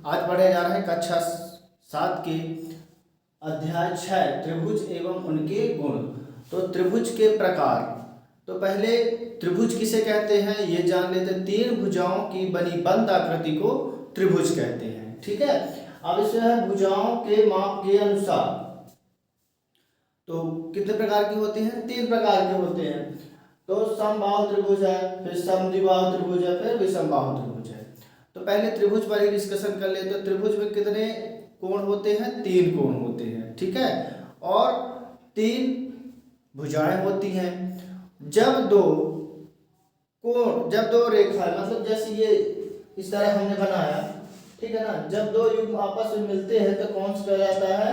आज पढ़े जा रहे हैं कक्षा 7 के अध्याय 6 त्रिभुज एवं उनके गुण। तो त्रिभुज के प्रकार, तो पहले त्रिभुज किसे कहते हैं ये जान लेते हैं। तीन भुजाओं की बनी बंद आकृति को त्रिभुज कहते हैं, ठीक है। अब इसमें है भुजाओं के माप के अनुसार, तो कितने प्रकार की होती हैं? तीन प्रकार के होते हैं। तो समबाहु त्रिभुज है, फिर समद्विबाहु त्रिभुज है, फिर विषमबाहु त्रिभुज है। तो पहले त्रिभुज पर ही डिस्कशन कर लेते हैं। त्रिभुज में कितने कोण होते हैं? तीन कोण होते हैं, ठीक है। और तीन भुजाएं होती हैं। जब दो रेखा, मतलब जैसे ये इस तरह हमने बनाया, ठीक है ना। जब दो युग्म आपस में मिलते हैं तो कौन सा कहलाता है?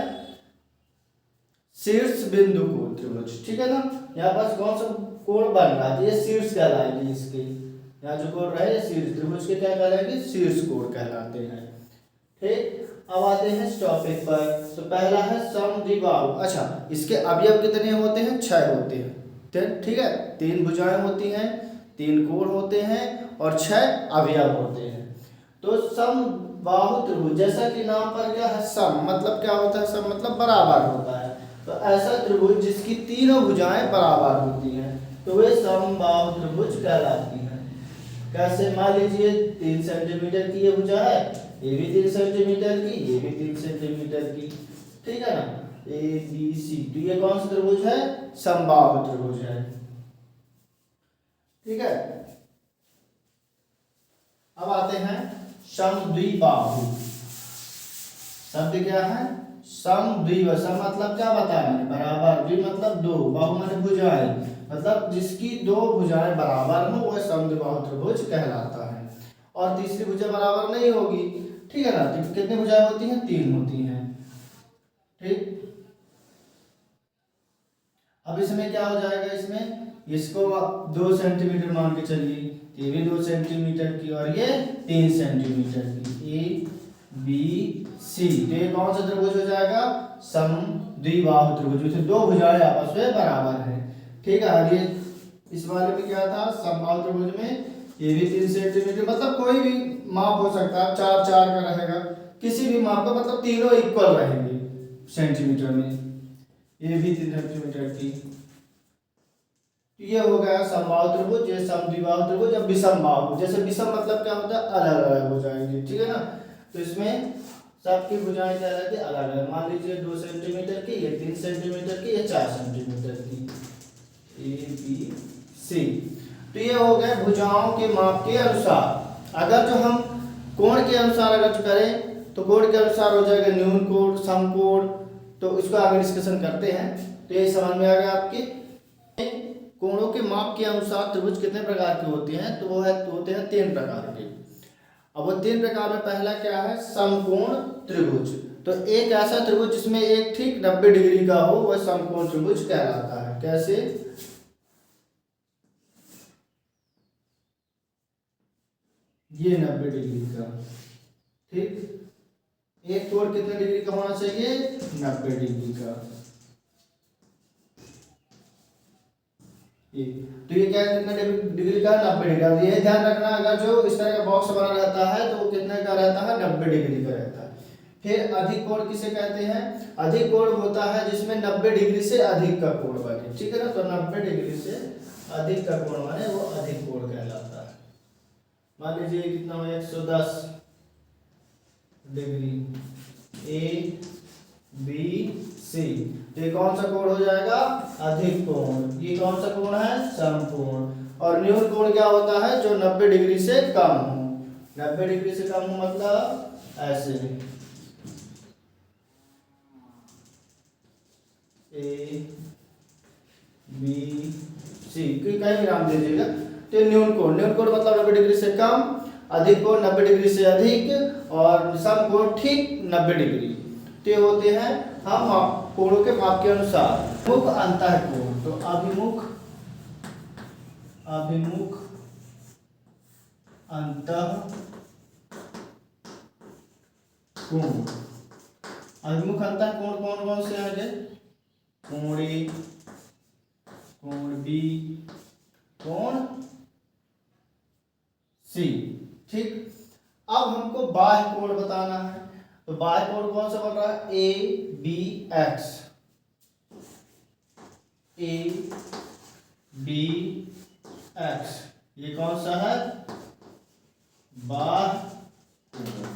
शीर्ष बिंदु कोण त्रिभुज, ठीक है ना। यहाँ पास कौन सा कोण बन रहा है? ये शीर्ष कहलाएगी इसकी। यहाँ जो कोण रहे शीर्ष, त्रिभुज के क्या कहलाएंगे? शीर्ष कोण कहलाते हैं, ठीक। अब आते हैं इस टॉपिक पर। तो पहला है समद्विबाहु। अच्छा, इसके अवयव कितने होते हैं? 6 होते हैं, ठीक है। तीन भुजाएं होती हैं, तीन कोण होते हैं और 6 अवयव होते हैं। तो समबाहु त्रिभुज, जैसा कि नाम पर क्या है? सम मतलब क्या होता है? सम मतलब बराबर होता है। तो ऐसा त्रिभुज जिसकी तीनों भुजाएं बराबर होती हैं तो वे समबाहु त्रिभुज कहलाती हैं। कैसे? मान लीजिए 3 सेंटीमीटर की ये भुजा है, ये भी 3 सेंटीमीटर की, ये भी 3 सेंटीमीटर की, ठीक है ना। ए बी सी, तो ये कौन सा त्रिभुज है? समबाहु त्रिभुज है, ठीक है। अब आते हैं समद्विबाहु। शब्द क्या है? समद्विबाहु। सम मतलब क्या बताया मैंने? बराबर। द्वि मतलब दो, बाहु माने भुजाएं, मतलब जिसकी दो भुजाएं बराबर हो वह समद्विबाहु त्रिभुज कहलाता है। और तीसरी भुजा बराबर नहीं होगी, ठीक है ना। तो कितनी भुजाएं होती हैं? 3 होती हैं, ठीक। अब इसमें क्या हो जाएगा? इसमें इसको 2 सेंटीमीटर मान के चलिए, ये भी 2 सेंटीमीटर की और ये 3 सेंटीमीटर की। ए बी सी, तो ये कौन सा त्रिभुज हो जाएगा? समद्विबाहु त्रिभुज। इसमें दो भुजाएं आपस में बराबर है, ठीक है। और ये इस वाले में क्या था? समबाहु त्रिभुज में ये भी 3 सेंटीमीटर, मतलब कोई भी माप हो सकता है, 4 4 का रहेगा, किसी भी माप का, मतलब तीनों इक्वल रहेंगे सेंटीमीटर में। ये भी 3 सेंटीमीटर की। ये हो गया समबाहु त्रिभुज, ये समद्विबाहु त्रिभुज। अब विषमबाहु, जैसे विषम मतलब क्या होता है? अलग अलग हो जाएंगे, ठीक है ना। तो इसमें सबकी भुजाएं क्या रहती है? अलग अलग। मान लीजिए 2 सेंटीमीटर की, ये 3 सेंटीमीटर की, ये 4 सेंटीमीटर की। ए बी सी, तो ये हो गए भुजाओं के माप के अनुसार। अगर जो हम कोण के अनुसार अगर जो करें तो कोण के अनुसार हो जाएगा न्यून कोण, समकोण। तो इसको आगे डिस्कशन करते हैं। तो ये समझ में आ गया आपके। कोणों के माप के अनुसार त्रिभुज कितने प्रकार के होते हैं? तो वो होते हैं 3 प्रकार के। अब वो 3 प्रकार में पहला क्या है? समकोण त्रिभुज। तो एक ऐसा त्रिभुज जिसमें एक ठीक 90 डिग्री का हो वह समकोण त्रिभुज कहलाता है। कैसे? ये 90 डिग्री का, ठीक। एक कोण कितने डिग्री का होना चाहिए? 90 डिग्री का। तो ये क्या कितना डिग्री का? 90 डिग्री का। ये ध्यान रखना, अगर जो इस तरह का बॉक्स बना रहता है तो वो कितने का रहता है? 90 डिग्री का रहता है। फिर अधिक कोण किसे कहते हैं? अधिक कोण होता है जिसमें 90 डिग्री से अधिक का कोण बने, ठीक है ना। तो 90 डिग्री से अधिक का कोण बने वो अधिक कोण कहलाता है। मान लीजिए कितना हो? 110 डिग्री। ए बी सी, ये कौन सा कोण हो जाएगा? अधिक कोण। ये कौन सा कोण है? समकोण। और न्यून कोण क्या होता है? जो 90 डिग्री से कम हो। 90 डिग्री से कम हो मतलब ऐसे, ए बी सी, कहीं भी नाम दे दीजिएगा। तो न्यून कोण, न्यून कोण मतलब 90 डिग्री से कम, अधिक कोण 90 डिग्री से अधिक, और समकोण ठीक 90 डिग्री। तो ये होते हैं हम कोणों के माप के अनुसार। मुख अंतः कोण, तो अभिमुख अंतः कोण। अभिमुख अंतः कोण कौन कौन से हैं? कोण ए, कोण बी, कोण सी, ठीक। अब हमको बाह्य कोण बताना है, तो बाह्य कोण कौन सा बन रहा है, A B X, A B X, ये कौन सा है, बाह्य कोण।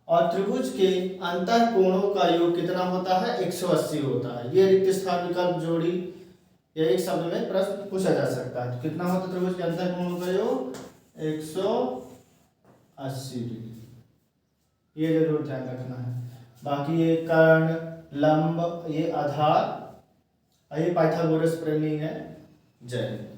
और त्रिभुज के अंतर कोणों का योग कितना होता है, 180 होता है। ये रिक्त स्थान विकल्प जोड़ी या एक शब्द में प्रश्न पूछा जा सकता है। तो कितना होता है त्रिभुज के अंतर कोणों का योग, 180 डिग्री, ये जरूर ध्यान रखना है। बाकी ये कर्ण, लंब, ये आधार, ये पाइथागोरस प्रमेय है। जय।